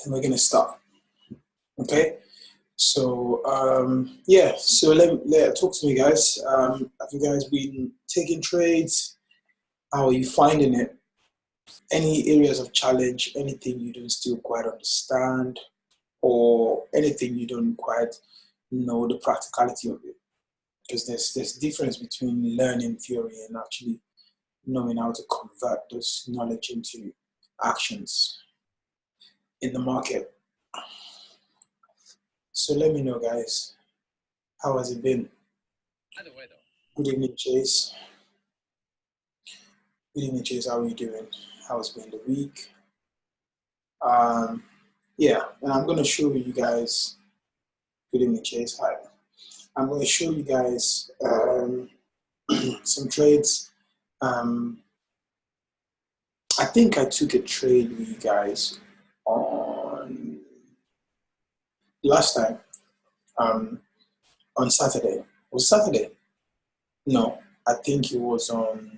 and we're gonna start. Okay. So yeah. So let talk to me, guys. Have you guys been taking trades? How are you finding it? Any areas of challenge? Anything you don't still quite understand, or anything you don't quite know the practicality of it? Because there's difference between learning theory and actually knowing how to convert those knowledge into actions in the market. So let me know, guys. How has it been? Good evening, Chase. Good evening, Chase. How are you doing? How's been the week? Yeah, and I'm going to show you guys. Good evening, Chase. Hi. I'm going to show you guys some trades. I think I took a trade with you guys on last time on Saturday. Was it Saturday? No, I think it was on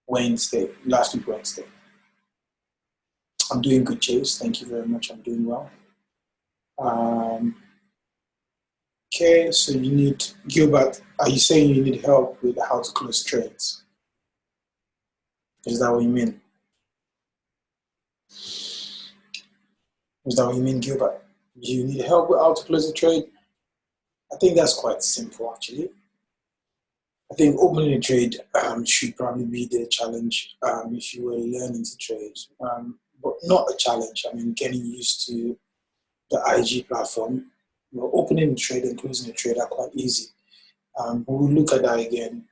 Wednesday, last week Wednesday. I'm doing good, Chase. Thank you very much. I'm doing well. Okay, so you need, Gilbert, are you saying you need help with how to close trades? Is that what you mean? Is that what you mean, Gilbert? Do you need help with how to close a trade? I think that's quite simple, actually. I think opening a trade should probably be the challenge if you were learning to trade, but not a challenge. I mean, getting used to the IG platform. You know, opening a trade and closing a trade are quite easy. We'll look at that again.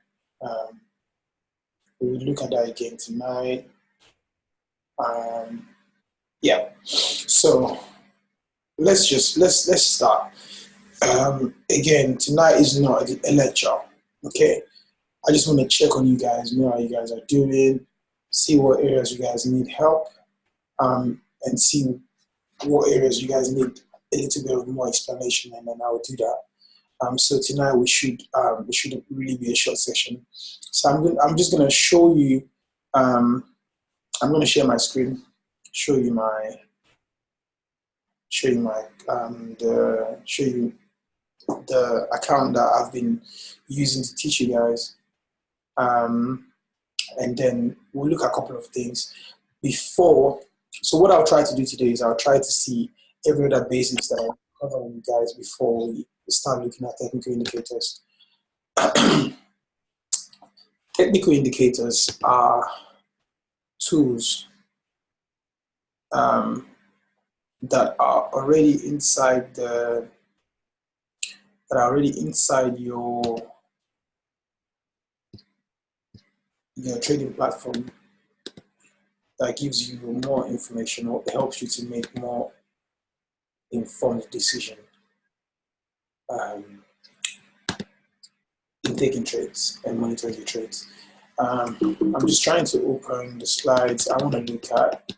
We'll look at that again tonight. Yeah. So let's start. Again, tonight is not a lecture. Okay. I just want to check on you guys, know how you guys are doing, see what areas you guys need help, and see what areas you guys need a little bit of more explanation, and then I will do that. So tonight we should really be a short session. So I'm just gonna show you. I'm gonna share my screen, show you the account that I've been using to teach you guys. And then we'll look at a couple of things before. So what I'll try to do today is I'll try to see every other basics that I'll cover with you guys before we start looking at technical indicators. Technical indicators are tools that are already inside your trading platform, that gives you more information or helps you to make more informed decision in taking trades and monitoring your trades. I'm just trying to open the slides. I want to look at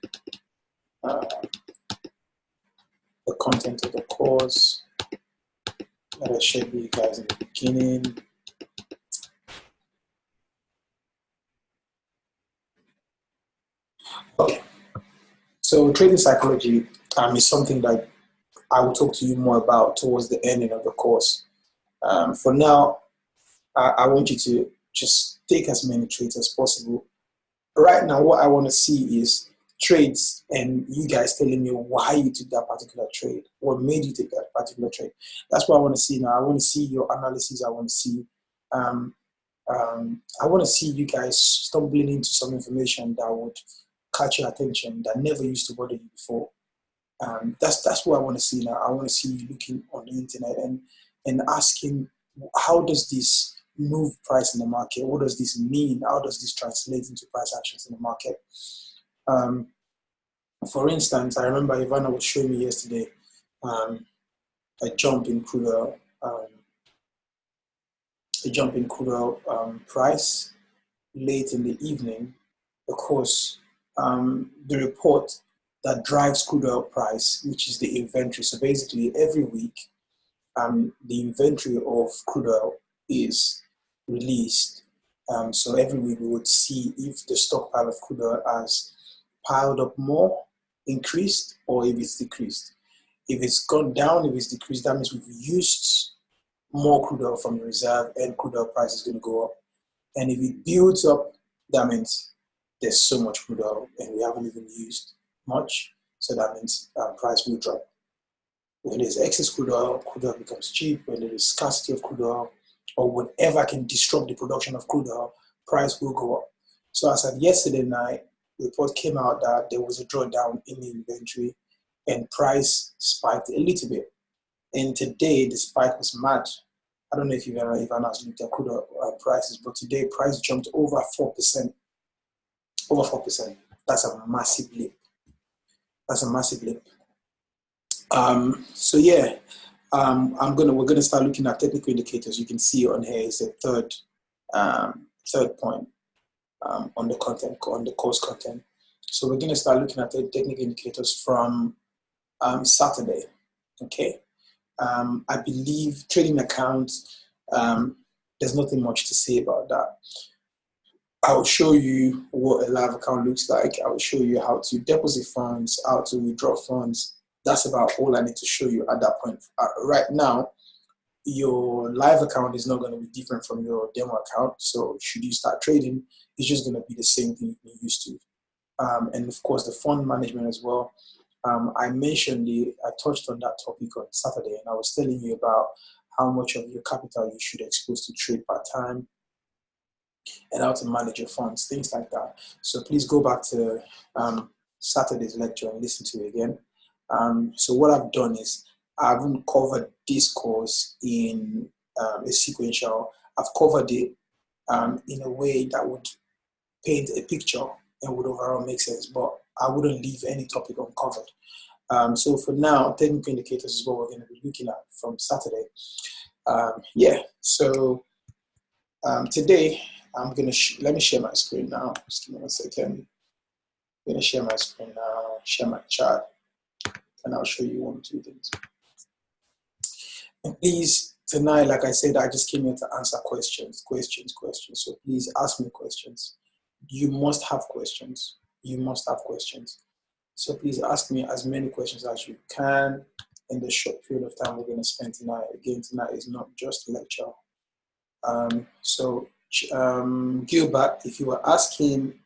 the content of the course that I shared with you guys in the beginning. Okay, so trading psychology is something that I will talk to you more about towards the ending of the course. For now, I want you to just take as many trades as possible. Right now, what I want to see is trades and you guys telling me why you took that particular trade, what made you take that particular trade. That's what I want to see now. I want to see your analysis. I want to see you guys stumbling into some information that would catch your attention that never used to bother you before. That's what I want to see now. I want to see you looking on the internet and asking, how does this move price in the market? What does this mean? How does this translate into price actions in the market? For instance, I remember Ivana was showing me yesterday a jump in crude oil price late in the evening. Of course, the report that drives crude oil price, which is the inventory. So basically, every week, the inventory of crude oil is released. So every week we would see if the stockpile of crude oil has piled up more increased or if it's decreased. If it's gone down, if it's decreased, that means we've used more crude oil from the reserve and crude oil price is going to go up. And if it builds up, that means there's so much crude oil and we haven't even used much. So that means price will drop. When there's excess crude oil becomes cheap. When there is scarcity of crude oil or whatever can disrupt the production of crude oil, price will go up. So as of yesterday night, the report came out that there was a drawdown in the inventory and price spiked a little bit. And today, the spike was mad. I don't know if you've ever looked at crude oil prices, but today price jumped over 4%. Over 4%. That's a massive leap. That's a massive leap. So yeah, we're gonna start looking at technical indicators. You can see on here is the third point on the content, on the course content. So we're gonna start looking at the technical indicators from Saturday. Okay. I believe trading accounts, there's nothing much to say about that. I'll show you what a live account looks like. I'll show you how to deposit funds, how to withdraw funds. That's about all I need to show you at that point. Right now, your live account is not going to be different from your demo account. So should you start trading, it's just going to be the same thing you've been used to. And of course, the fund management as well. I touched on that topic on Saturday, and I was telling you about how much of your capital you should expose to trade part-time and how to manage your funds, things like that. So please go back to Saturday's lecture and listen to it again. So what I've done is I haven't covered this course in a sequential. I've covered it in a way that would paint a picture and would overall make sense, but I wouldn't leave any topic uncovered. So for now, technical indicators is what we're going to be looking at from Saturday. So today I'm going to, let me share my screen now. Just give me 1 second. I'm going to share my screen now, share my chart, and I'll show you 1 or 2 things. And please, tonight, like I said, I just came here to answer questions. So please ask me questions. You must have questions. You must have questions. So please ask me as many questions as you can in the short period of time we're going to spend tonight. Again, tonight is not just a lecture. Gilbert, if you were asking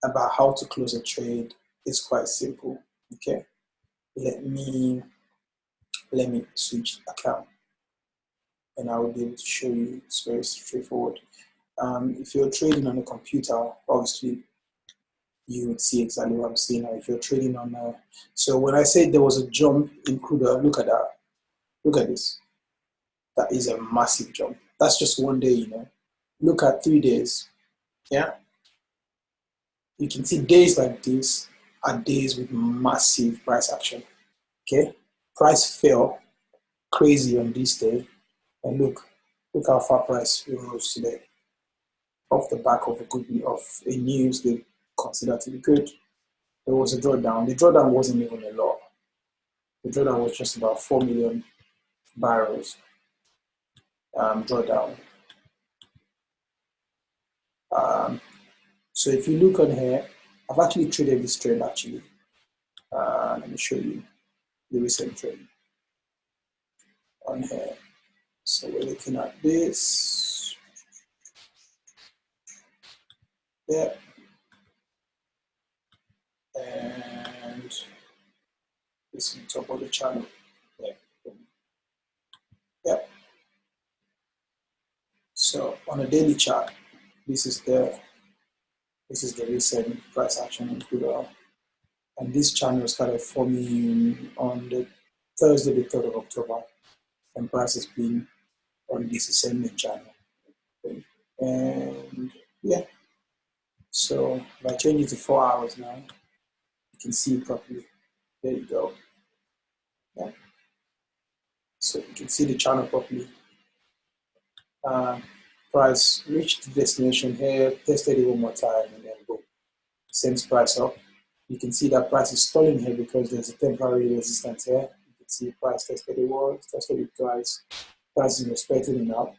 about how to close a trade, it's quite simple. Okay, let me switch account, and I will be able to show you. It's very straightforward. If you're trading on a computer, obviously you would see exactly what I'm saying. Now, if you're trading on, so when I said there was a jump in crude oil, look at that. Look at this. That is a massive jump. That's just 1 day, you know. Look at 3 days. Yeah. You can see days like this are days with massive price action. Okay. Price fell crazy on this day. And look how far price rose today. Off the back of a news they consider to be good. There was a drawdown. The drawdown wasn't even a lot. The drawdown was just about 4 million barrels drawdown. So if you look on here, I've actually traded this trade actually. Let me show you the recent trade on here. So we're looking at this. Yeah. And this is the top of the channel. Yeah. Yeah. So on a daily chart, this is the recent price action in crude oil. And this channel started forming on the Thursday, the 3rd of October. And price has been on this ascending channel. And yeah. So if I change it to 4 hours now, you can see it properly. There you go. Yeah. So you can see the channel properly. Price reached the destination here, tested it 1 more time, and then boom, sends price up. You can see that price is stalling here because there's a temporary resistance here. You can see price tested it once, tested it twice. Price is respecting it now.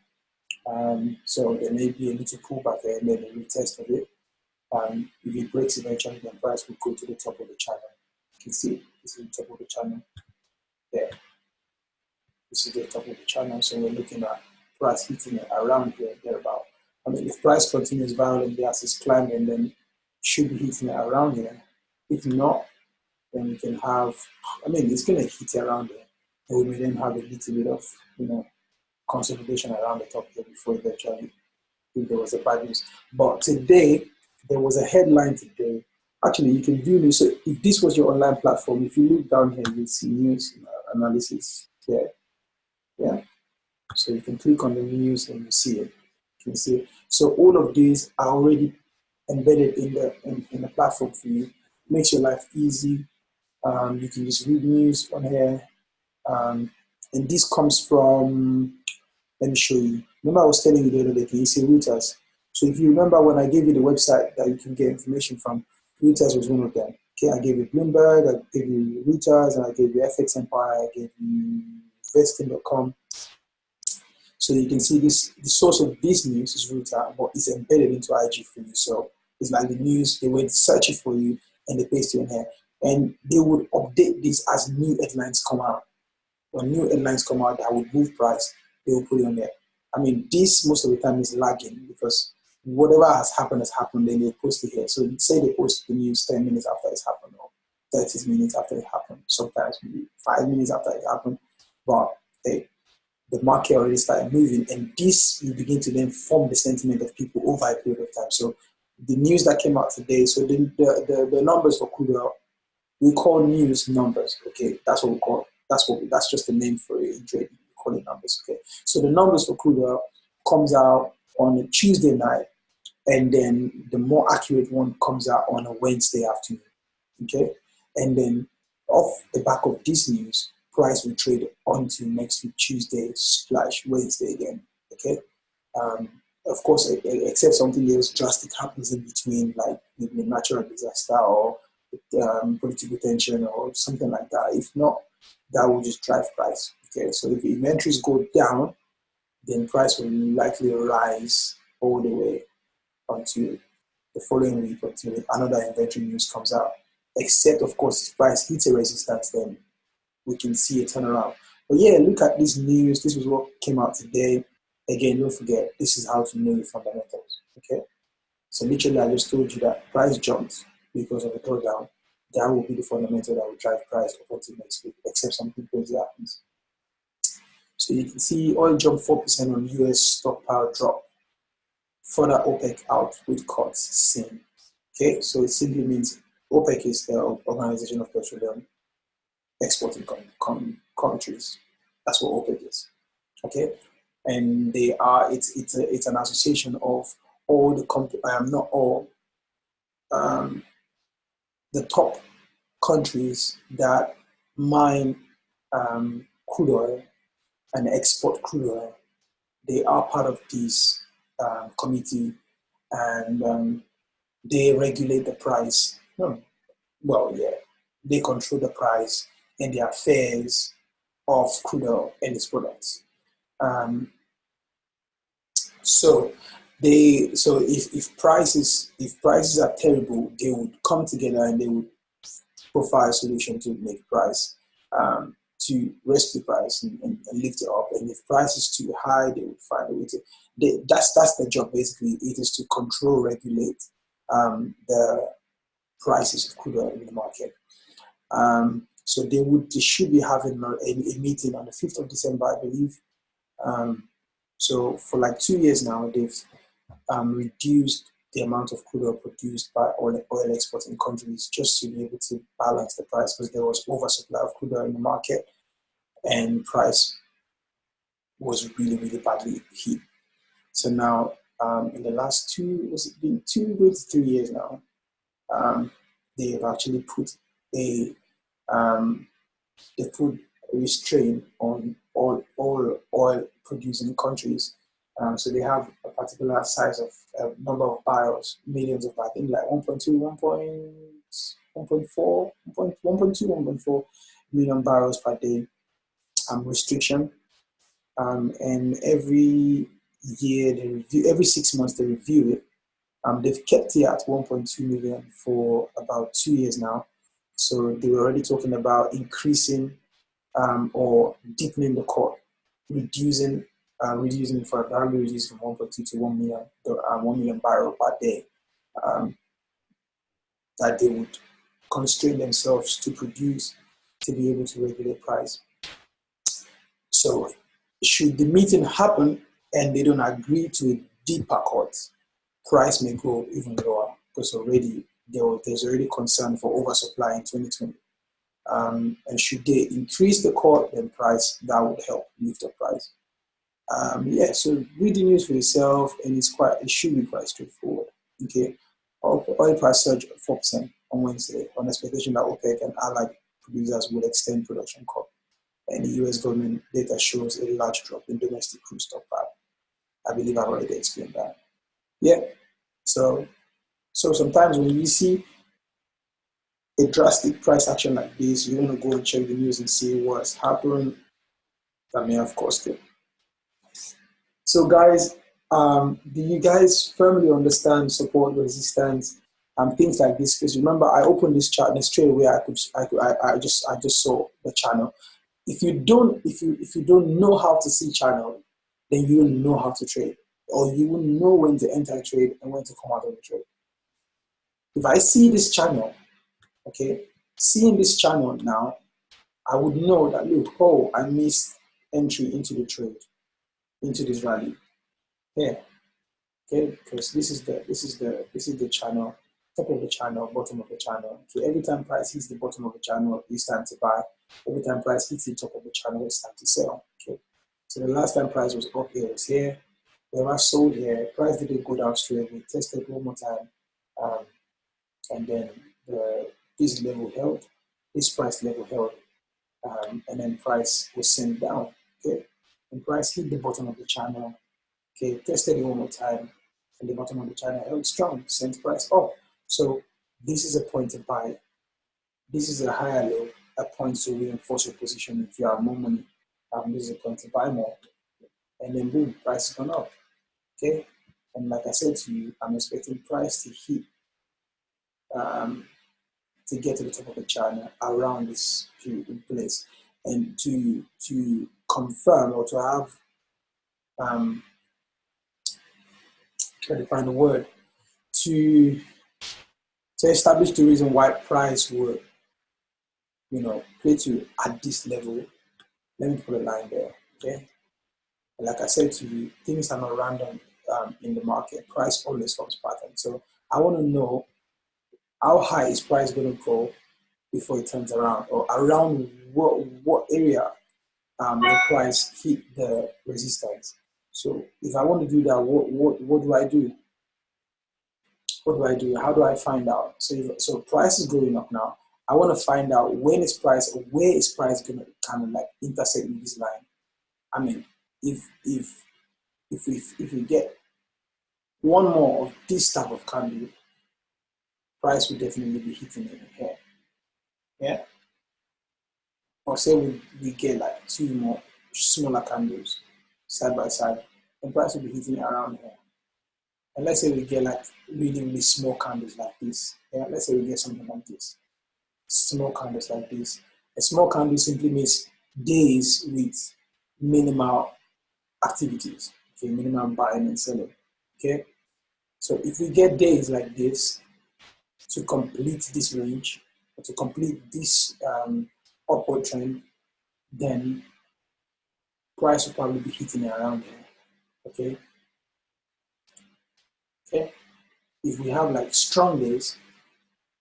So there may be a little pullback there and then a retest of it. If it breaks eventually, then price will go to the top of the channel. can see this is the top of the channel there. This is the top of the channel, so we're looking at price hitting it around here, thereabout. I mean, if price continues violently as it's climbing, then it should be hitting it around here. If not, then we can have, I mean, it's going to hit around there. And we may then have a little bit of, consolidation around the top here before eventually, if there was a bad news. But today, there was a headline today. Actually, you can view this. So if this was your online platform, if you look down here, you'll see news analysis here. Yeah. So you can click on the news and you see it. You can see it. So all of these are already embedded in the platform for you. Makes your life easy. You can just read news on here. And this comes from, let me show you. Remember I was telling you the other day, can you see Reuters? So if you remember when I gave you the website that you can get information from, Reuters was one of them. Okay, I gave you Bloomberg, I gave you Reuters, and I gave you FX Empire, I gave you Vesting.com. So you can see this, the source of this news is Reuters, but it's embedded into IG for you. So it's like the news, they went to search it for you and they paste it in here. And they would update this as new headlines come out. When new headlines come out that would move price, they will put it on there. I mean, this most of the time is lagging because whatever has happened, then they'll post it here. So say they post the news 10 minutes after it's happened or 30 minutes after it happened, sometimes maybe 5 minutes after it happened. But hey, the market already started moving, and this will begin to then form the sentiment of people over a period of time. So the news that came out today, so the numbers for crude oil, we call news numbers. Okay, that's what we call. That's just a name for it in trading. We call it numbers. Okay, so the numbers for crude oil comes out on a Tuesday night, and then the more accurate one comes out on a Wednesday afternoon. Okay, and then off the back of this news, price will trade onto next week Tuesday/Wednesday again. Okay, of course, except something else drastic happens in between, like maybe a natural disaster or political tension or something like that. If not, that will just drive price. Okay, so if inventories go down, then price will likely rise all the way until the following week until another inventory news comes out. Except, of course, if price hits a resistance, then we can see a turnaround. But yeah, look at this news. This was what came out today. Again, don't forget, this is how to know your fundamentals. Okay, so literally, I just told you that price jumped because of a drawdown. That will be the fundamental that will drive price up until next week, except something crazy happens. So you can see oil jumped 4% on US stockpile drop. Further OPEC output cuts seen. Okay, so it simply means OPEC is the Organization of Petroleum Exporting Countries. That's what OPEC is. Okay, and they are it's an association of all the not all the top countries that mine crude oil and export crude oil. They are part of this committee, and they regulate the price. They control the price and the affairs of crude oil and its products. So if prices are terrible, they would come together and they would provide a solution to make price, to rescue price and lift it up. And if price is too high, they would find a way to. That's the job basically. It is to control, regulate the prices of crude oil in the market. So they should be having a meeting on the 5th of December, I believe. So for like 2 years now, they've reduced the amount of crude oil produced by oil exporting countries just to be able to balance the price, because there was oversupply of crude oil in the market and price was really, really badly hit. So now in the last going to 3 years now, they've actually put a restraint on all oil producing countries. So they have a particular size of number of barrels, millions of barrels, I think like 1.4 million barrels per day restriction. And every year every 6 months they review it. They've kept it at 1.2 million for about 2 years now. So they were already talking about increasing or deepening the core, reducing for value reduced from 1.2 to 1 million barrel per day. That they would constrain themselves to produce to be able to regulate price. So should the meeting happen and they don't agree to a deeper cut, price may go even lower because there's already concern for oversupply in 2020. And should they increase the cut, then that would help lift the price. So read the news for yourself, and it should be quite straightforward. Okay, oil price surged 4% on Wednesday on expectation that OPEC and allied producers would extend production cut. And the US government data shows a large drop in domestic crude stockpile. I believe I've already explained that. Yeah. So sometimes when you see a drastic price action like this, you want to go and check the news and see what's happening that may have caused it. So guys, do you guys firmly understand support, resistance, and things like this? Because remember, I opened this chart and straight away I just saw the channel. If you don't know how to see channel, then you will know how to trade, or you will know when to enter a trade and when to come out of the trade. If I see this channel, okay, seeing this channel now, I would know that look, I missed entry into the trade, into this rally. Yeah. Okay, because this is the channel, top of the channel, bottom of the channel. Okay, every time price hits the bottom of the channel, it's time to buy. Every time price hits the top of the channel, it's time to sell. Okay, so the last time price was up here, was here. When I sold here, price didn't go down straight. We tested one more time, and then this level held, this price level held, and then price was sent down. Okay, and price hit the bottom of the channel. Okay, tested it one more time, and the bottom of the channel held strong, sent price up. So this is a point to buy. This is a higher low, a point to reinforce your position if you have more money. This is a point to buy more. And then boom, price has gone up. Okay, and like I said to you, I'm expecting price to hit, to get to the top of the channel around this period in place, and to confirm or to have try to find a word to establish the reason why price would, play to at this level. Let me put a line there, okay? And like I said to you, things are not random in the market. Price always comes pattern. So I want to know how high is price going to go before it turns around, or around what area will price hit the resistance. So if I want to do that, what do I do? What do I do? How do I find out? So price is going up now. I want to find out when is price, or where is price going to kind of like intersect with this line. I mean, if we get one more of this type of candle, price will definitely be hitting it here. Yeah. Or say we get like two more smaller candles side by side, and price will be hitting it around here. And let's say we get like really, really small candles like this. Yeah, let's say we get something like this. Small candles like this. A small candle simply means days with minimal activities. Okay, minimal buying and selling. Okay. So if we get days like this to complete this range, or to complete this upward trend, then price will probably be hitting it around here. Okay. Okay. If we have like strong days,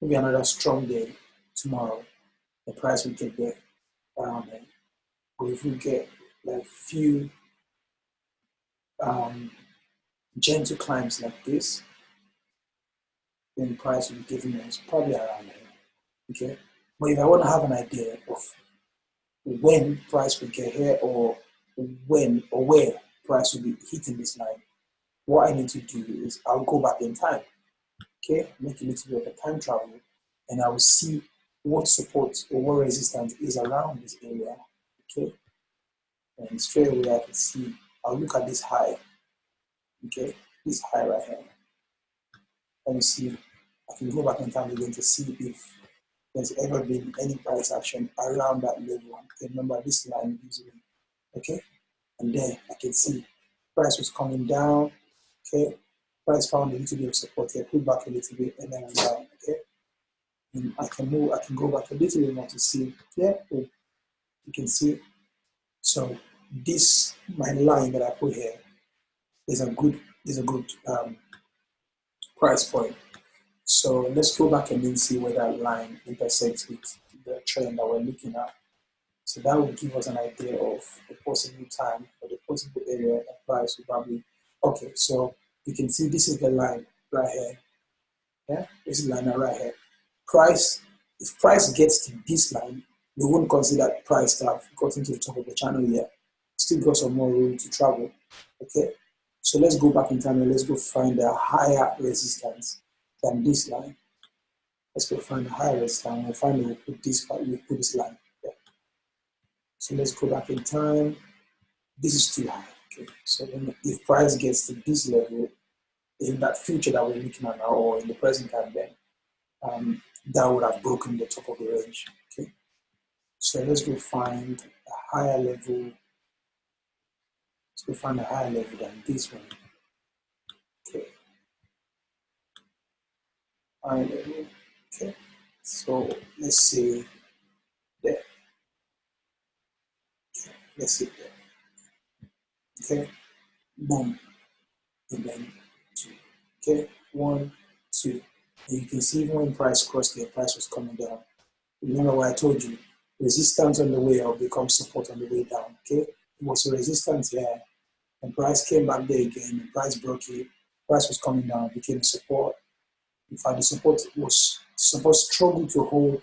maybe another strong day tomorrow, the price will get there around there. Or if we get like few gentle climbs like this, then the price will be giving us probably around there. Okay. But if I want to have an idea of when price will get here, or when or where price will be hitting this line, what I need to do is I'll go back in time. Okay, make a little bit of a time travel, and I will see what support or what resistance is around this area. Okay, and straight away I can see, I'll look at this high. Okay, this high right here. Let me see, I can go back in time again to see if there's ever been any price action around that level. Okay, remember this line usually. Okay, and then I can see price was coming down. Okay, price found a little bit of support here, pulled back a little bit, and then went down. Okay, and I can move. I can go back a little bit more to see. Yeah, you can see. So this my line that I put here is a good price point. So let's go back and then see where that line intersects with the trend that we're looking at. So that will give us an idea of the possible time or the possible area that price will probably. Okay, so you can see this is the line right here. Yeah, this is the line right here. Price, if price gets to this line, we won't consider price to have gotten to the top of the channel yet. Still got some more room to travel. Okay, so let's go back in time and let's go find a higher resistance than this line. Let's go find a higher resistance. We'll find we'll put this line. Yeah. So let's go back in time. This is too high. Okay, so if price gets to this level in that future that we're looking at now, or in the present time, then that would have broken the top of the range. Okay, so let's go find a higher level. Let's go find a higher level than this one. Okay, higher level. Okay, so let's say there. Okay. Let's see there. Okay, boom, and then 2. Okay, 1, 2. And you can see even when price crossed there, price was coming down. Remember what I told you, resistance on the way up becomes support on the way down. Okay, it was a resistance here, and price came back there again, and price broke it. Price was coming down, became a support. In fact, the support struggled to hold,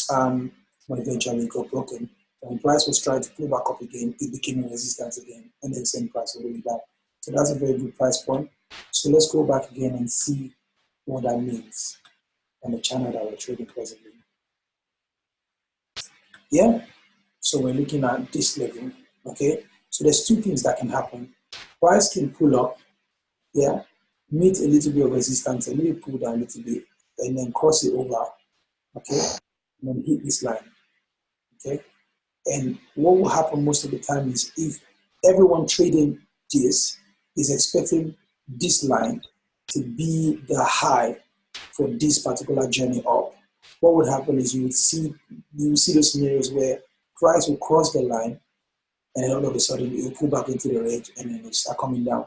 but eventually it got broken. When price was trying to pull back up again, it became a resistance again, and then same price all the way down. So that's a very good price point. So let's go back again and see what that means on the channel that we're trading presently. Yeah, so we're looking at this level. Okay, so there's 2 things that can happen. Price can pull up, yeah, meet a little bit of resistance, and maybe pull down a little bit, and then cross it over. Okay, and then hit this line. Okay, and what will happen most of the time is if everyone trading this is expecting this line to be the high for this particular journey up, what would happen is you would see those scenarios where price will cross the line, and then all of a sudden it will pull back into the range, and then it will start coming down.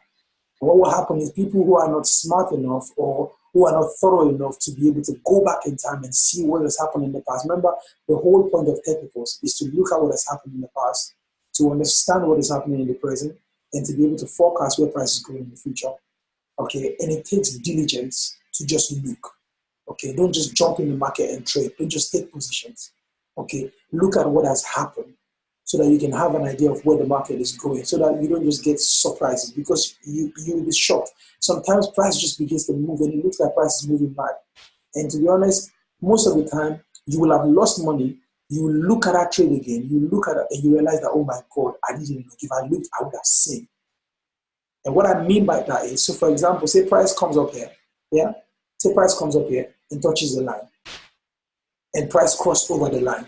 And what will happen is people who are not smart enough or who are not thorough enough to be able to go back in time and see what has happened in the past. Remember, the whole point of technicals is to look at what has happened in the past, to understand what is happening in the present, and to be able to forecast where price is going in the future. Okay, and it takes diligence to just look. Okay, don't just jump in the market and trade. Don't just take positions. Okay, look at what has happened so that you can have an idea of where the market is going, so that you don't just get surprises, because you will be shocked. Sometimes price just begins to move and it looks like price is moving back. And to be honest, most of the time you will have lost money. You will look at that trade again, you look at it and you realize that, oh my God, I didn't look. If I looked, I would have seen. And what I mean by that is, so for example, say price comes up here, yeah? Say price comes up here and touches the line, and price crossed over the line.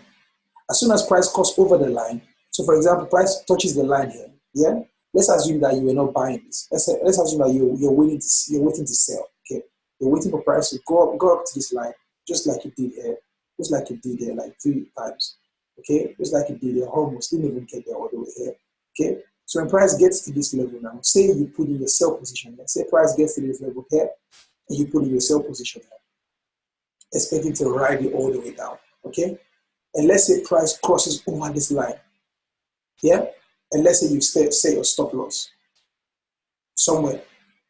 As soon as price crossed over the line, so for example, price touches the line here, yeah? Let's assume that you were not buying this. Let's assume that you're waiting to sell, okay? You're waiting for price to go up to this line, just like you did here, just like you did here like 3 times, okay? Just like you did here, almost didn't even get there all the way here, okay? So when price gets to this level now, say you put in your sell position here, say price gets to this level here, and you put in your sell position here, expecting to ride it all the way down, okay? And let's say price crosses over this line, yeah? And let's say you set your stop loss somewhere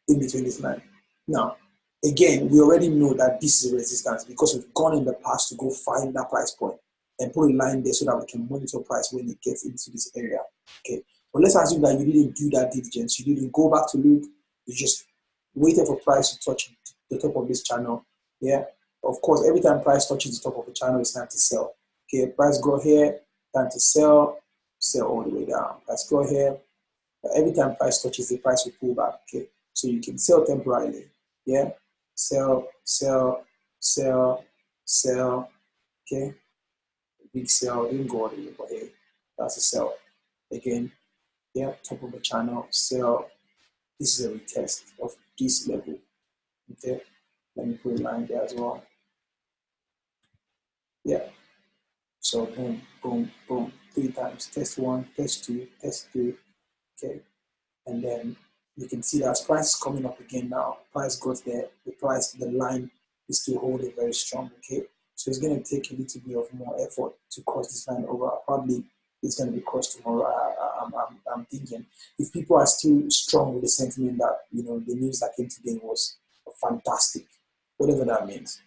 in between this line. Now, again, we already know that this is a resistance because we've gone in the past to go find that price point and put a line there so that we can monitor price when it gets into this area, okay? But let's assume that you didn't do that diligence. You didn't go back to look. You just waited for price to touch the top of this channel, yeah? Of course, every time price touches the top of the channel, it's time to sell. Okay, price go here, time to sell all the way down. Price go here. But every time price touches, the price will pull back. Okay, so you can sell temporarily. Yeah, sell, sell, sell, sell, Okay, big sell didn't go all the way, but hey, that's a sell. Again, yeah, top of the channel, sell. This is a retest of this level. Okay, let me put a line there as well. Yeah, so boom, boom, boom, 3 times. Test 1, test 2, test 3. Okay, and then you can see that price is coming up again now. Price got there. The line is still holding very strong. Okay, so it's going to take a little bit of more effort to cross this line over. Probably it's going to be crossed tomorrow. I'm thinking if people are still strong with the sentiment that the news that came today was fantastic, whatever that means,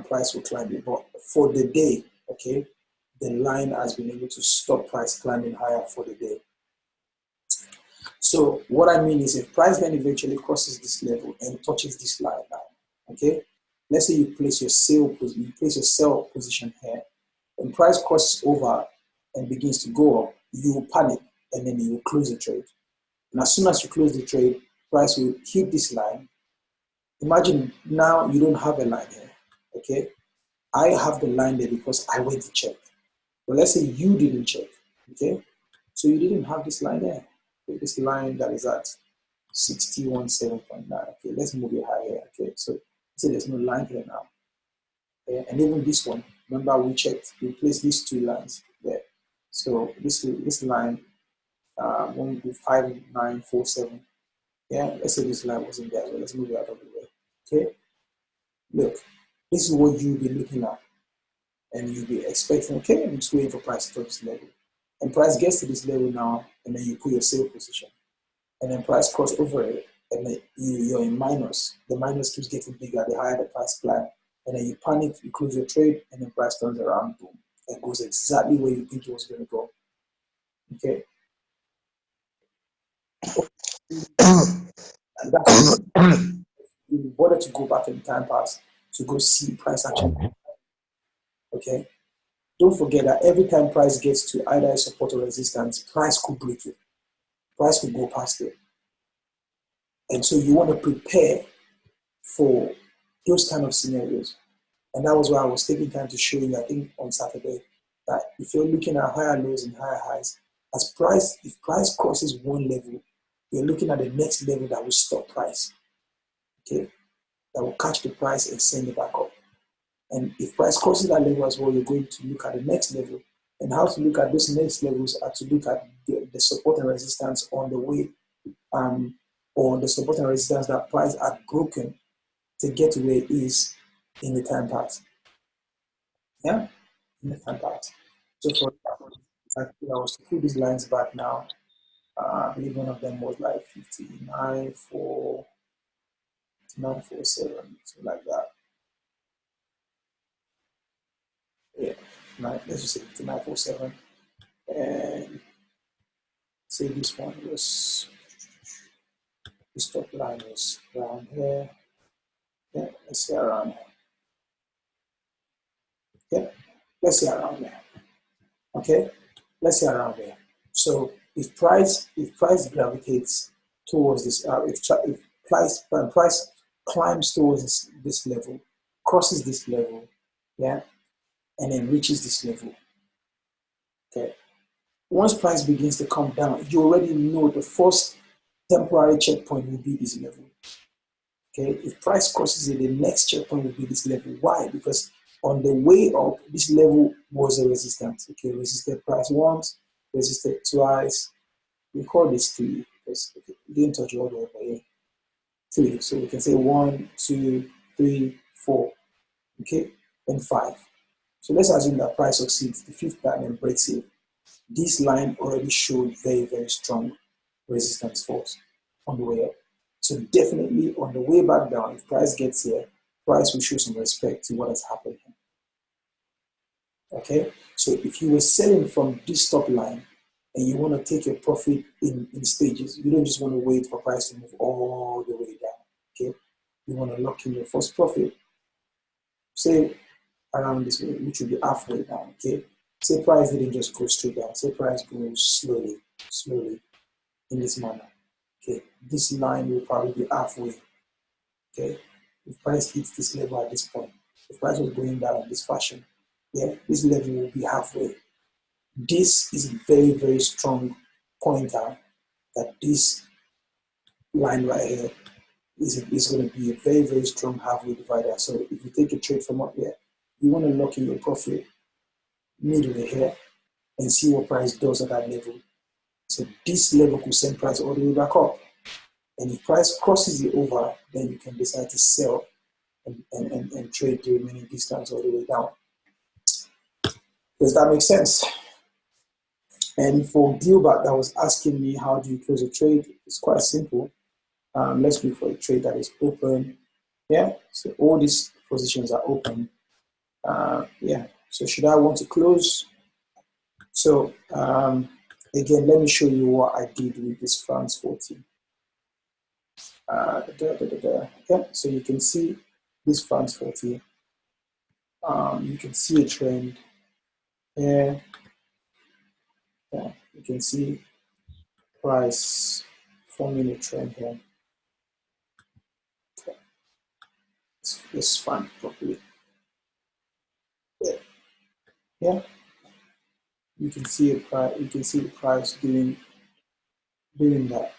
price will climb it. But for the day, okay, the line has been able to stop price climbing higher for the day. So what I mean is if price then eventually crosses this level and touches this line now, okay? Let's say you place your sell position here, and price crosses over and begins to go up, you will panic and then you will close the trade. And as soon as you close the trade, price will hit this line. Imagine now you don't have a line here, okay? I have the line there because I went to check. But let's say you didn't check, okay? So you didn't have this line there. Okay, this line that is at 617.9. Okay, let's move it higher. Okay, so there's no line here now. Okay, and even this one, remember we placed these 2 lines there. So this line, 5947. Yeah, let's say this line wasn't there. So let's move it out of the way. Okay, look, this is what you'll be looking at, and you'll be expecting. Okay, I'm just waiting for price to touch this level, and price gets to this level now, and then you put your sale position. And then price cross over it, and then you're in minus. The minus keeps getting bigger the higher the price climb. And then you panic, you close your trade, and then price turns around, boom. It goes exactly where you think it was going to go. Okay? And that's you bother to go back in time pass to go see price action. Okay? Don't forget that every time price gets to either a support or resistance, price could break it. Price could go past it. And so you want to prepare for those kind of scenarios. And that was why I was taking time to show you, I think on Saturday, that if you're looking at higher lows and higher highs, if price crosses one level, you're looking at the next level that will stop price, okay? That will catch the price and send it back up. And if price crosses that level as well, you're going to look at the next level. And how to look at those next levels are to look at the support and resistance on the way, or the support and resistance that price had broken to get to where it is in the time path. Yeah, in the time path. So for example, if I was to put these lines back now, I believe one of them was like 59.47, something like that. Yeah, let's just say 59.47. And say this one was, this top line was around here. Yeah, let's say around here. Yeah, let's say around there. Okay, let's say around there. So if price gravitates towards this, if price climbs towards this level, crosses this level, yeah, and then reaches this level, okay. Once price begins to come down, you already know the first temporary checkpoint will be this level. Okay, if price crosses it, the next checkpoint will be this level. Why? Because on the way up, this level was a resistance. Okay, resisted price once, resisted twice. We call this 3 because it didn't touch all the way, but yeah, 3. So we can say 1, 2, 3, 4. Okay, and 5. So let's assume that price succeeds the 5th time and breaks it. This line already showed very, very strong resistance force on the way up. So definitely on the way back down, if price gets here, price will show some respect to what has happened here. Okay, so if you were selling from this top line and you want to take your profit in stages, you don't just want to wait for price to move all the way down. Okay, you want to lock in your first profit, say around this way, which will be halfway down. Okay, say price didn't just go straight down, say price goes slowly in this manner. Okay, this line will probably be halfway. Okay, if price hits this level at this point, if price was going down in this fashion, Yeah, this level will be halfway. This is a very, very strong pointer that this line right here is going to be a very, very strong halfway divider. So if you take a trade from up here, you want to lock in your profit midway here and see what price does at that level. So this level could send price all the way back up. And if price crosses it over, then you can decide to sell and trade the remaining distance all the way down. Does that make sense? And for Gilbert that was asking me how do you close a trade, it's quite simple. Let's look for a trade that is open. Yeah, so all these positions are open. Yeah, so should I want to close? So again, let me show you what I did with this France 40. Yeah, so you can see this France 40. You can see a trend here. Yeah, you can see price forming a trend here. Okay. Let's find properly. Yeah. Yeah, you can see a price. You can see the price doing that.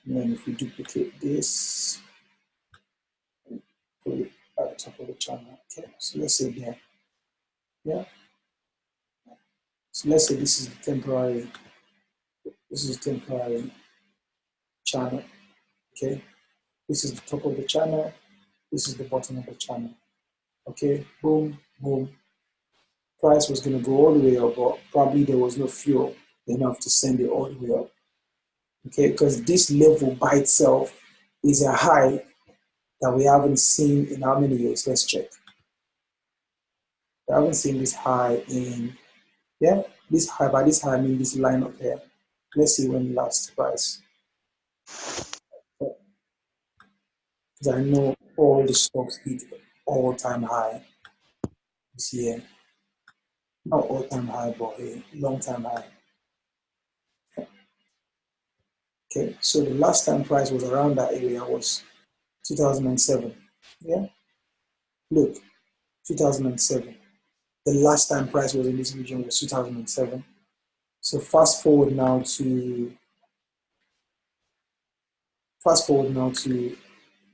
And then if we duplicate this, put it at the top of the channel. Okay, so let's say there. Yeah. So let's say this is the temporary. This is the temporary channel. Okay. This is the top of the channel. This is the bottom of the channel. Okay. Boom, boom. Price was going to go all the way up, but probably there was no fuel enough to send it all the way up. Okay, because this level by itself is a high that we haven't seen in how many years? Let's check. We haven't seen this high in, yeah, this high. By this high, I mean this line up here. Let's see when last price. Because I know all the stocks hit all-time high this year. Not all-time high, but a long-time high. Okay, so the last time price was around that area was 2007. Yeah, look, 2007. The last time price was in this region was 2007. So fast forward now to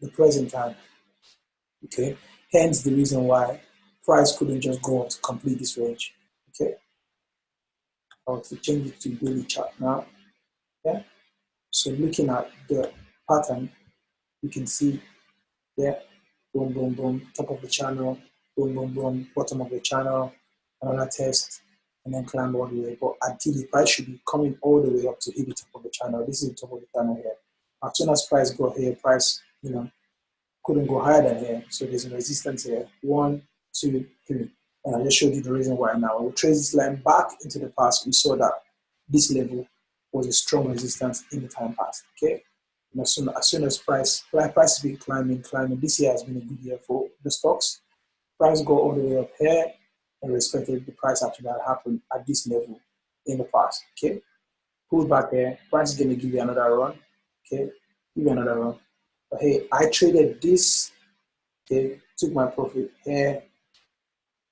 the present time. Okay, hence the reason why price couldn't just go up to complete this range. Okay, I'll change it to daily chart now. Yeah, so looking at the pattern, you can see, yeah, boom, boom, boom, top of the channel, boom, boom, boom, bottom of the channel, another test, and then climb all the way. But ideally, price should be coming all the way up to hit the top of the channel. This is the top of the channel here. As soon as price got here, price, couldn't go higher than here. So there's a resistance here. 1, 2, 3. And I just showed you the reason why now. When we trace this line back into the past, we saw that this level was a strong resistance in the time past. Okay. And as soon as price has been climbing, this year has been a good year for the stocks. Price go all the way up here and respected the price action that happened at this level in the past. Okay. Pull back here. Price is going to give you another run. Okay. Give you another run. But hey, I traded this. Okay. Took my profit here.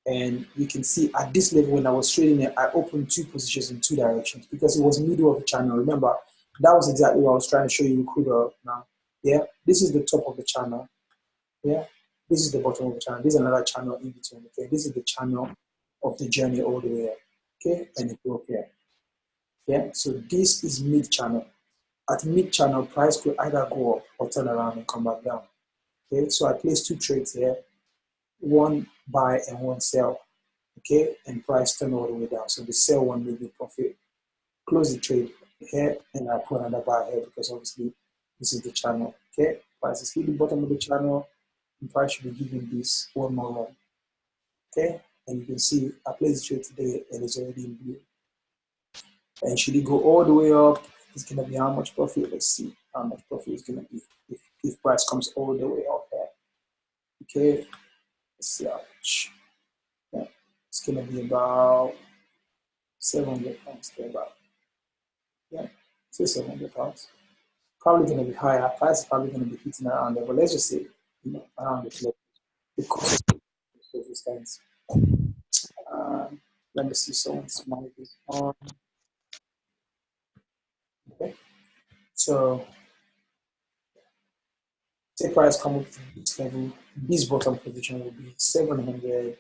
And you can see at this level when I was trading it, I opened 2 positions in 2 directions because it was middle of the channel. Remember, that was exactly what I was trying to show you with crude oil now. Yeah, this is the top of the channel. Yeah, this is the bottom of the channel. This is another channel in between. Okay, this is the channel of the journey all the way up. Okay, and it broke here. Yeah, so this is mid channel. At mid channel, price could either go up or turn around and come back down. Okay, so I placed 2 trades here, 1 buy and 1 sell. Okay, and price turned all the way down. So the sell one made me profit. Close the trade here, and I put another buy here because obviously this is the channel. Okay, price is hit the bottom of the channel, and price should be giving this one more run. Okay, and you can see I placed the trade today and it's already in blue. And should it go all the way up, it's gonna be how much profit? Let's see how much profit is gonna be if price comes all the way up there. Okay, let's see how much. Yeah, it's gonna be about 700 pounds there, about, yeah, say 700 pounds. Probably going to be higher. Price is probably going to be hitting around there, but let's just say, around this level. The cost of resistance. Let me see someone's mic is on. Okay. So say price come up to this level, this bottom position will be 700,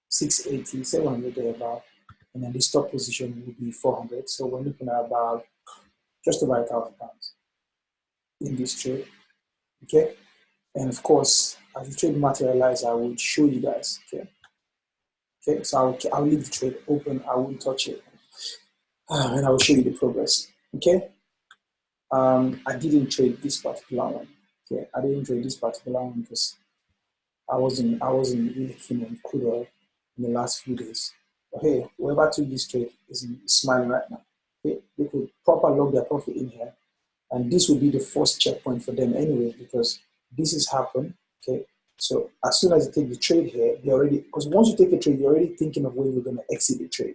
680, 700 there about, and then this top position will be 400. So we're looking at about just about £1,000 in this trade. Okay. And of course, as the trade materializes, I will show you guys. Okay. Okay. So I'll leave the trade open. I won't touch it, and I will show you the progress. Okay. I didn't trade this particular one. Okay. I didn't trade this particular one because I wasn't really keen on crude oil in the last few days. But hey, whoever took this trade is smiling right now. Okay? They could proper log their profit in here, and this will be the first checkpoint for them anyway, because this has happened. Okay, so as soon as you take the trade here, they already, because once you take a trade, you're already thinking of when you're going to exit the trade.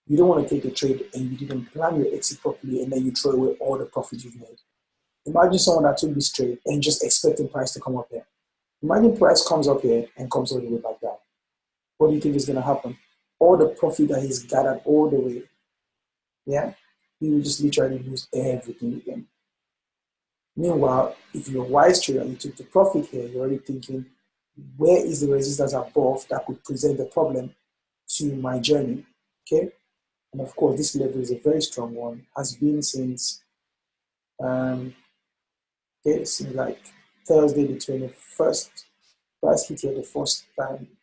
You don't want to take a trade and you didn't plan your exit properly, and then you throw away all the profit you've made. Imagine someone that took this trade and just expecting price to come up here. Imagine price comes up here and comes all the way back down. What do you think is going to happen? All the profit that he's gathered all the way, yeah, he will just literally lose everything again. Meanwhile, if you're a wise trader and you took the profit here, you're already thinking, where is the resistance above that could present the problem to my journey? Okay, and of course, this level is a very strong one. Has been since since like Thursday the 21st. Price hit here the first time,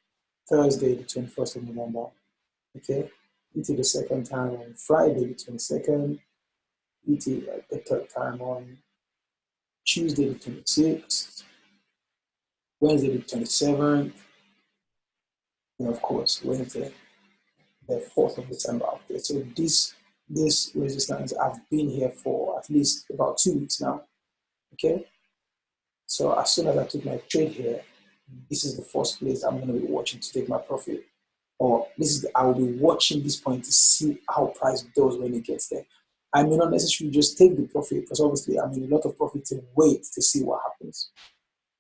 Thursday the 21st of November. Okay, hit it the second time on Friday the 22nd. Hit it like the third time on Tuesday the 26th, Wednesday the 27th, and of course Wednesday the 4th of December. Okay, so this resistance I've been here for at least about 2 weeks now. Okay, so as soon as I took my trade here, this is the first place I'm going to be watching to take my profit. Or I will be watching this point to see how price does when it gets there. I may not necessarily just take the profit, because obviously I'm in a lot of profit to wait to see what happens.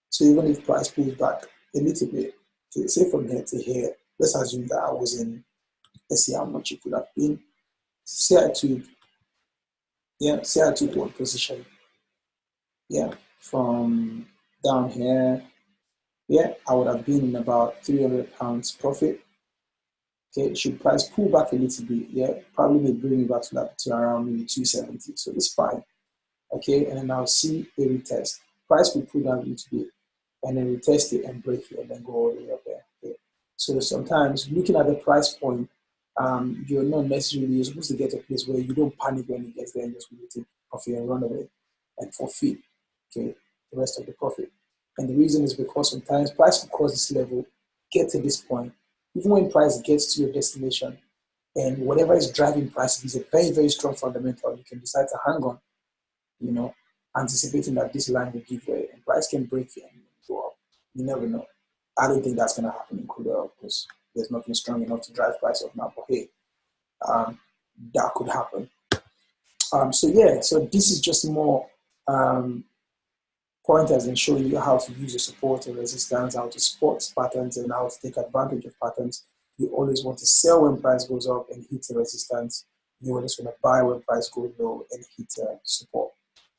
So even if price pulls back a little bit, okay, say from here to here, let's assume that I was in, let's see how much it could have been. Say I took one position, from down here, I would have been in about £300 profit. Okay, should price pull back a little bit, probably may bring it back to around maybe 270. So it's fine. Okay, and then I'll see a retest. Price will pull down a little bit, and then retest it and break it, and then go all the way up there. Okay. So sometimes looking at the price point, you're not necessarily, you're supposed to get to a place where you don't panic when it gets there and just take profit and run away and forfeit, okay, the rest of the profit. And the reason is because sometimes price will cross this level, get to this point. Even when price gets to your destination, and whatever is driving price is a very, very strong fundamental, you can decide to hang on, anticipating that this line will give way, and price can break it and go up. You never know. I don't think that's going to happen in crude oil because there's nothing strong enough to drive price up now. But hey, that could happen. So this is just more pointers and showing you how to use the support and resistance, how to spot patterns, and how to take advantage of patterns. You always want to sell when price goes up and hit the resistance. You always want to buy when price goes low and hit support.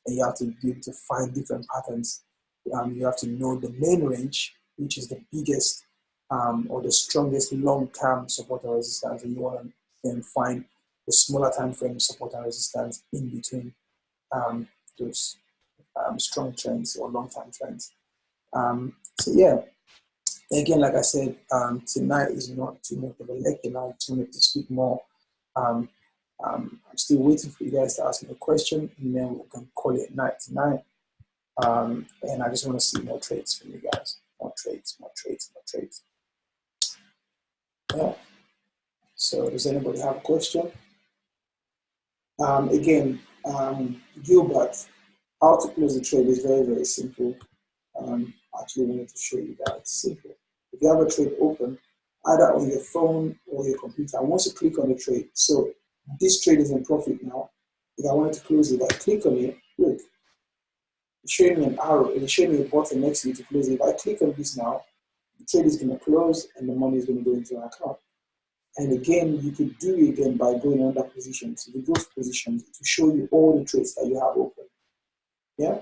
And you have to be able to find different patterns. You have to know the main range, which is the biggest or the strongest long-term support and resistance, and you want to then find the smaller time frame support and resistance in between those strong trends or long-term trends. Again, like I said, tonight is not too much of a lecture. I just wanted to speak more. I'm still waiting for you guys to ask me a question, and then we can call it night tonight. And I just want to see more trades from you guys. More trades. Yeah. So does anybody have a question? Gilbert, how to close the trade is very, very simple. Actually wanted to show you that it's simple. If you have a trade open, either on your phone or your computer, once you click on the trade, so this trade is in profit now. If I wanted to close it, I click on it, look, it's showing me an arrow, it's showing me a button next to it to close it. If I click on this now, the trade is going to close and the money is going to go into my account. And again, you could do it again by going under positions. If you go to positions, it will show you all the trades that you have open. Yeah.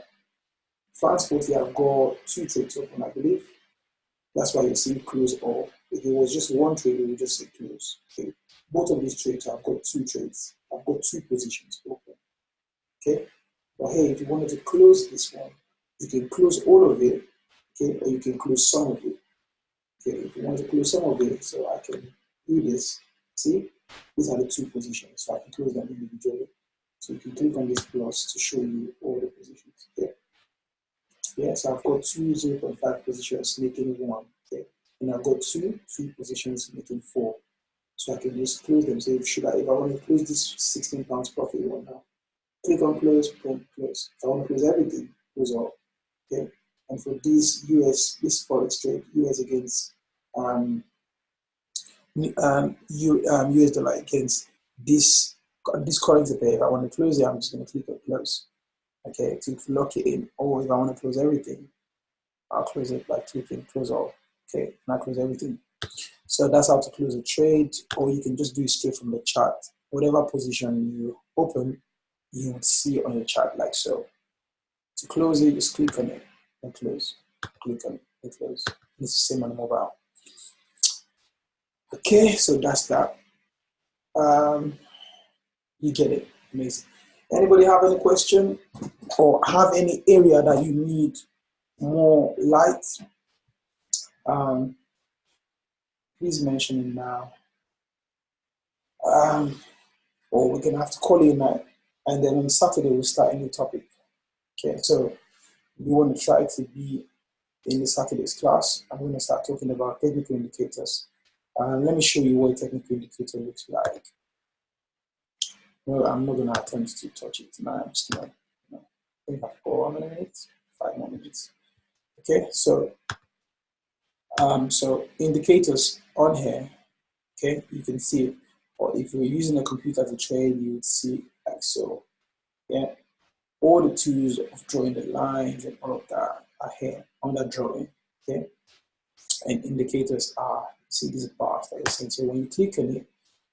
France 40, I've got 2 trades open, I believe. That's why you see close all. If it was just 1 trade, it would just say close. Okay. Both of these trades, I've got 2 trades. I've got 2 positions open. Okay. But hey, if you wanted to close this one, you can close all of it, okay, or you can close some of it. Okay, if you want to close some of it, so I can do this. See, these are the 2 positions, so I can close them individually. So you can click on this plus to show you all the positions. Okay. Yeah, so I've got 2 0.5 positions making 1. Okay, and I've got 2 positions making 4. So I can just close them. So if I want to close this £16 profit one now, click on close, boom, close. If I want to close everything, close all. Okay. And for this this forex trade, US against US dollar against this currency pair, if I want to close it, I'm just going to click on close. Okay, to lock it in. Or if I want to close everything, I'll close it by clicking close all. Okay, and I close everything. So that's how to close a trade, or you can just do it straight from the chart. Whatever position you open, you would see on your chart like so. To close it, just click on it and close. Click on it and close. It's the same on the mobile. Okay, so that's that. You get it. Amazing. Anybody have any question or have any area that you need more light? Please mention it now. Or we're gonna have to call you night, and then on Saturday we'll start a new topic. Okay, so we want to try to be in the Saturday's class. I'm going to start talking about technical indicators. Let me show you what a technical indicator looks like. No, I'm not going to attempt to touch it tonight. I'm just going to, I think I've got 1 minute, 5 more minutes. Okay, so so indicators on here. Okay, you can see it. Or if you're using a computer to trade, you would see like so. Yeah, all the tools of drawing the lines and all of that are here under drawing. Okay, and indicators are, see these bars that you're seeing. So when you click on it,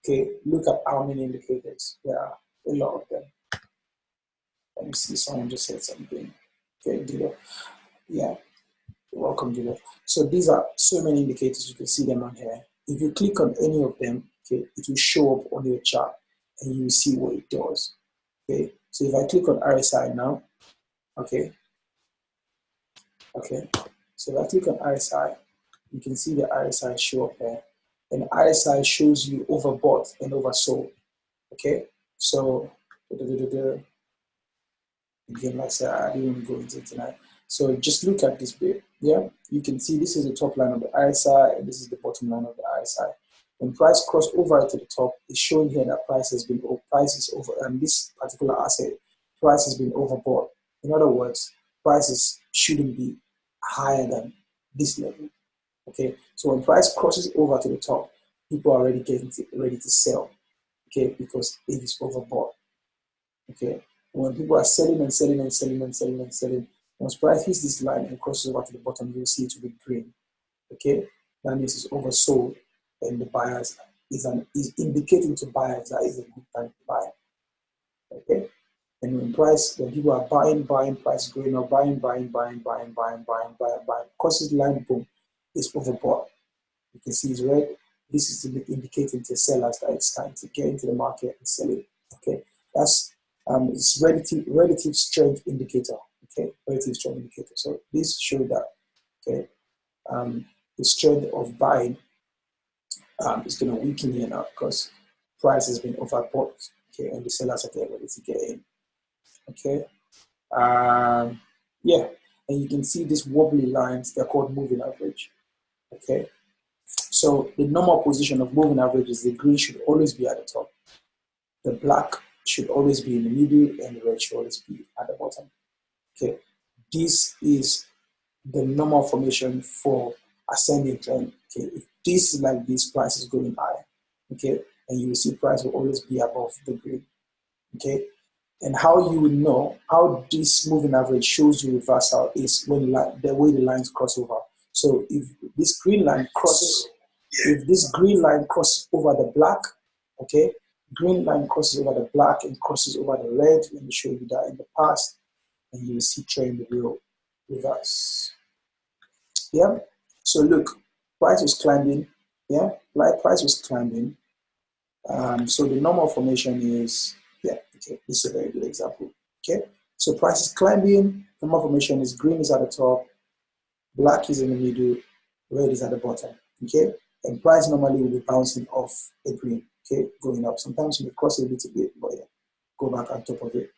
okay, look at how many indicators. There are a lot of them. Let me see, someone just said something. Okay, Dido. Yeah, you're welcome, Dido. So these are so many indicators, you can see them on here. If you click on any of them, okay, it will show up on your chart and you will see what it does. Okay, so if I click on RSI now, okay, so if I click on RSI, you can see the RSI show up there. And RSI shows you overbought and oversold. Okay, so again, like I said, I didn't want to go into it tonight. So just look at this bit. Yeah, you can see this is the top line of the RSI and this is the bottom line of the RSI. When price cross over to the top, it's showing here that price is over, and this particular asset, price has been overbought. In other words, prices shouldn't be higher than this level. Okay, so when price crosses over to the top, people are already getting ready to sell. Okay, because it is overbought. Okay, when people are selling and selling and selling and selling and selling, once price hits this line and crosses over to the bottom, you'll see it will be green. Okay, that means it's oversold, and the buyers is indicating to buyers that is a good time to buy. Okay, and when people are buying, price going up, buying, crosses the line, boom, it's overbought. You can see it's red. This is indicating to sellers that it's time to get into the market and sell it. Okay, that's it's relative strength indicator. Okay, relative strength indicator. So this shows that okay, the strength of buying is going to weaken here now because price has been overbought. Okay, and the sellers are getting ready to get in. Okay, yeah, and you can see these wobbly lines. They're called moving average. Okay. So the normal position of moving average is the green should always be at the top. The black should always be in the middle and the red should always be at the bottom. Okay, this is the normal formation for ascending trend. Okay, if this is like this, price is going high. Okay, and you will see price will always be above the green. Okay, and how you will know how this moving average shows you reversal is when the way the lines cross over. So if this green line crosses, If this green line crosses over the black, okay, green line crosses over the black and crosses over the red. Let me show you that in the past, and you will see trend will reverse. Yeah. So look, price was climbing. Yeah, like price was climbing. So the normal formation is, yeah, okay, this is a very good example. Okay, so price is climbing. Normal formation is green is at the top, black is in the middle, red is at the bottom. Okay, and price normally will be bouncing off the green. Okay, going up. Sometimes you may cross a little bit, but yeah, go back on top of it.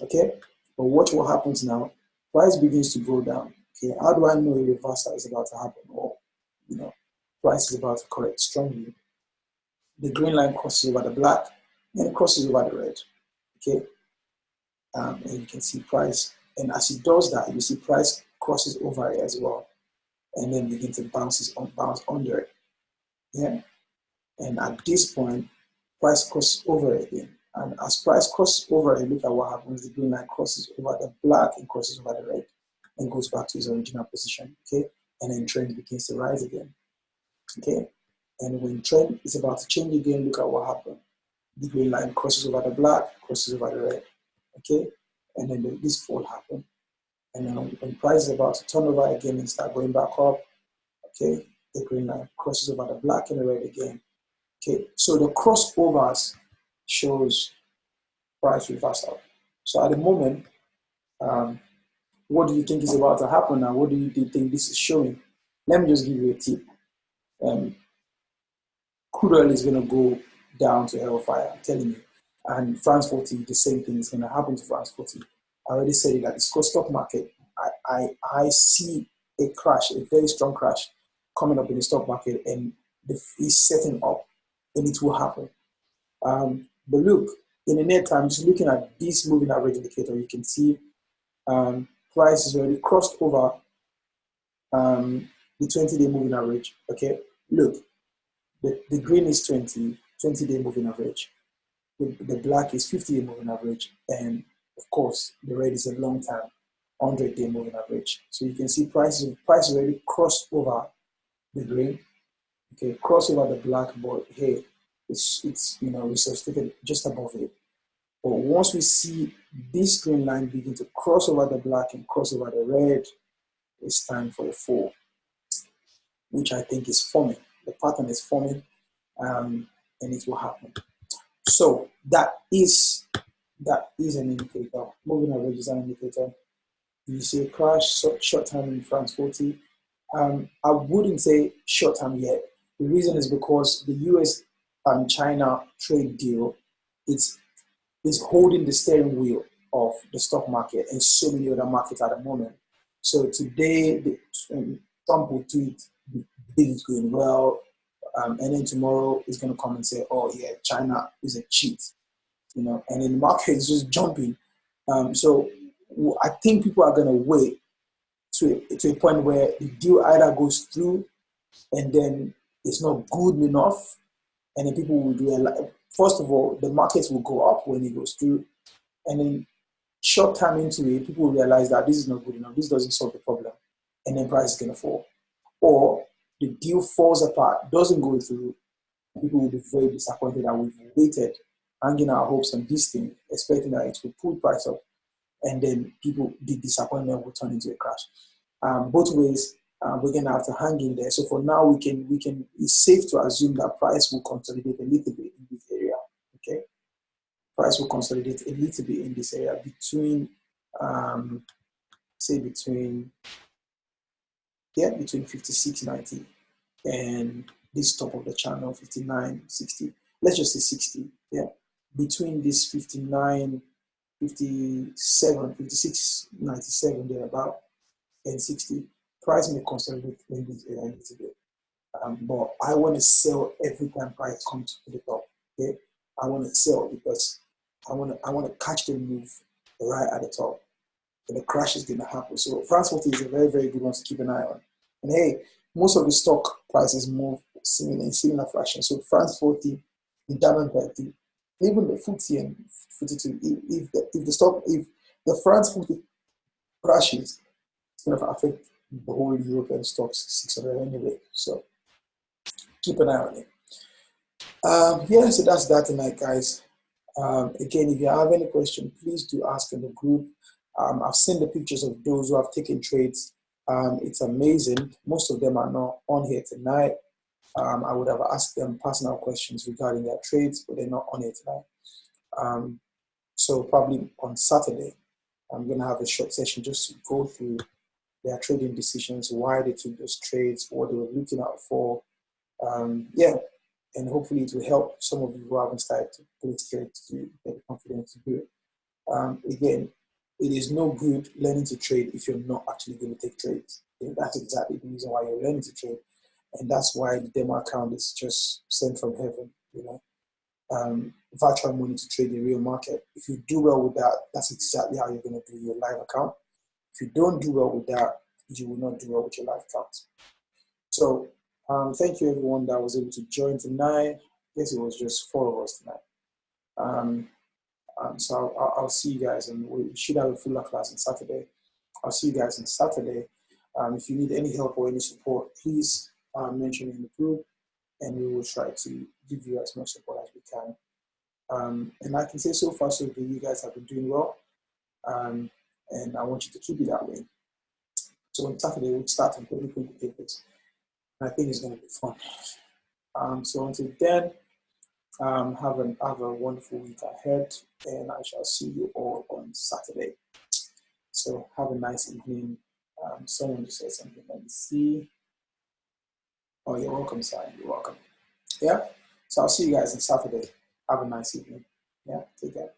Okay, but watch what happens now. Price begins to go down. Okay, how do I know a reversal is about to happen, or price is about to correct strongly? The green line crosses over the black and crosses over the red. Okay, and you can see price, and as it does that, you see price crosses over it as well, and then begin to bounce under it. Yeah, and at this point, price crosses over it again. And as price crosses over it, look at what happens. The green line crosses over the black and crosses over the red and goes back to its original position. Okay, and then trend begins to rise again. Okay, and when trend is about to change again, look at what happened. The green line crosses over the black, crosses over the red. Okay, and then this fall happened. And then when price is about to turn over again and start going back up, okay, the green line crosses over the black and the red again. Okay, so the crossovers shows price reversal. So at the moment, what do you think is about to happen now? What do you think this is showing? Let me just give you a tip. Crude oil is going to go down to hellfire, I'm telling you. And France 40, the same thing is going to happen to France 40. I already said it, that the stock market, I see a crash, a very strong crash coming up in the stock market, and it's setting up, and it will happen. But look, in the near time, just looking at this moving average indicator, you can see price is already crossed over the 20-day moving average. Okay, look, the green is 20-day moving average. The black is 50-day moving average. And of course, the red is a long-term 100-day moving average. So you can see price already crossed over the green. Okay, cross over the black, but hey, it's resuscitated just above it. But once we see this green line begin to cross over the black and cross over the red, it's time for a fall, which I think is forming. The pattern is forming, and it will happen. So that is an indicator. Moving average is an indicator. You see a crash, short term in France 40. I wouldn't say short term yet. The reason is because the US and China trade deal, it's holding the steering wheel of the stock market and so many other markets at the moment. So today, Trump will tweet, the deal is going well, and then tomorrow he's going to come and say, oh yeah, China is a cheat, and then the market is just jumping. So I think people are going to wait to a point where the deal either goes through and then it's not good enough, and then people will realize, first of all, the markets will go up when it goes through, and then short term into it, people will realize that this is not good enough, this doesn't solve the problem, and then price is going to fall. Or the deal falls apart, doesn't go through, people will be very disappointed that we've waited, hanging our hopes on this thing, expecting that it will pull price up, and then the disappointment will turn into a crash. Both ways, we're gonna have to hang in there. So for now, we can. It's safe to assume that price will consolidate a little bit in this area. Okay, price will consolidate a little bit in this area between, say between 56.90 and this top of the channel 59.60. Let's just say 60. Yeah, between this 59, 57, 56.97 thereabout and 60. Price may consolidate in this area a little bit. But I want to sell every time price comes to the top. Okay, I want to sell because I want to catch the move right at the top. And the crash is going to happen. So France 40 is a very, very good one to keep an eye on. And hey, most of the stock prices move in similar fashion. So France 40, the Diamond 30, even the FTSE and 42. If the France 40 crashes, it's going to affect the whole European stocks 600 anyway. So keep an eye on it. Yeah, so that's that tonight, guys. Again, if you have any question, please do ask in the group. I've seen the pictures of those who have taken trades. It's amazing. Most of them are not on here tonight. I would have asked them personal questions regarding their trades, but they're not on here tonight. So probably on Saturday, I'm going to have a short session just to go through their trading decisions, why they took those trades, what they were looking out for. Yeah, and hopefully it will help some of you who haven't started to put trades to get confidence to do it. Again, it is no good learning to trade if you're not actually going to take trades. And that's exactly the reason why you're learning to trade. And that's why the demo account is just sent from heaven, you know. Virtual money to trade the real market. If you do well with that, that's exactly how you're going to do your live account. If you don't do well with that, you will not do well with your live account. So thank you everyone that was able to join tonight. I guess it was just 4 of us tonight. So I'll see you guys, and we should have a fuller class on Saturday. I'll see you guys on Saturday. If you need any help or any support, please mention in the group, and we will try to give you as much support as we can. And I can say so far, so good. You guys have been doing well, and I want you to keep it that way. So on Saturday, we'll start on 2020 papers. I think it's going to be fun. So until then, have a wonderful week ahead, and I shall see you all on Saturday. So have a nice evening. Someone just said something. Let me see. Oh, you're welcome, Simon. You're welcome. Yeah. So I'll see you guys on Saturday. Have a nice evening. Yeah. Take care.